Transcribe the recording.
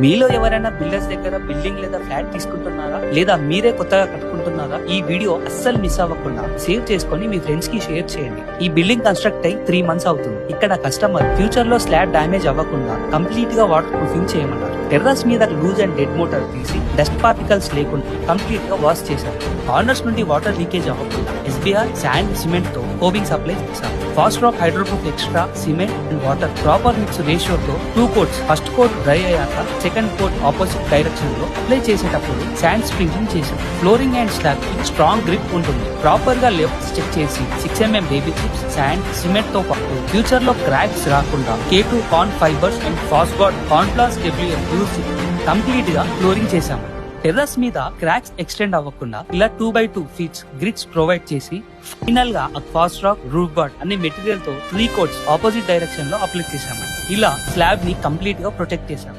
మీలో ఎవరైనా బిల్డర్స్ దగ్గర బిల్డింగ్ లేదా ఫ్లాట్ తీసుకుంటున్నారా లేదా మీరే కొత్తగా కట్టుకుంటున్నారా? ఈ వీడియో అస్సలు మిస్ అవ్వకుండా సేవ్ చేసుకొని మీ ఫ్రెండ్స్ కి షేర్ చేయండి. ఈ బిల్డింగ్ కన్స్ట్రక్ట్ అయి 3 months అవుతుంది. ఇక్కడ కస్టమర్ ఫ్యూచర్ లో స్లాబ్ డ్యామేజ్ అవ్వకుండా కంప్లీట్ గా వాటర్ ప్రూఫింగ్ చేయమన్నారు. టెర్రస్ మీద లూజ్ అండ్ డెడ్ మోటార్ తీసి డస్ట్ పార్టికల్స్ లేకుండా కంప్లీట్ గా వాష్ చేశారు. కార్నర్స్ నుండి వాటర్ లీకేజ్ అవ్వకుండా SBR శాండ్ సిమెంట్ తో కోవింగ్ సప్లై చేశారు. Fosroc Hydroproof extra cement and water proper mix రేషియోతో 2 coats. ఫస్ట్ కోట్ డ్రై అయ్యాక సెకండ్ కోట్ ఆపోజిట్ డైరెక్షన్ లో అప్లై చేసేటప్పుడు శాండ్ స్ప్రింకింగ్ చేశాం. ఫ్లోరింగ్ అండ్ స్లాబ్ కి స్ట్రాంగ్ గ్రిప్ ఉంటుంది. ప్రాపర్ గా లెఫ్ట్ చెక్ చేసి 6 mm baby chips sand cement తో పాటు ఫ్యూచర్ లో క్రాక్స్ రాకుండా K2 కార్న్ ఫైబర్స్ అండ్ ఫాస్గార్డ్ కార్న్ప్లాస్ యూస్ కంప్లీట్ గా ఫ్లోరింగ్ చేశాము. టెర్రస్ మీద క్రాక్స్ ఎక్స్టెండ్ అవ్వకుండా ఇలా 2x2 feet గ్రిడ్స్ ప్రొవైడ్ చేసి ఫైనల్ గా ఫాస్ట్ రాక్ రూఫ్ గార్డ్ అనే మెటీరియల్ తో 3 coats ఆపోజిట్ డైరెక్షన్ లో అప్లై చేశాము. ఇలా స్లాబ్ ని కంప్లీట్ గా ప్రొటెక్ట్ చేశాము.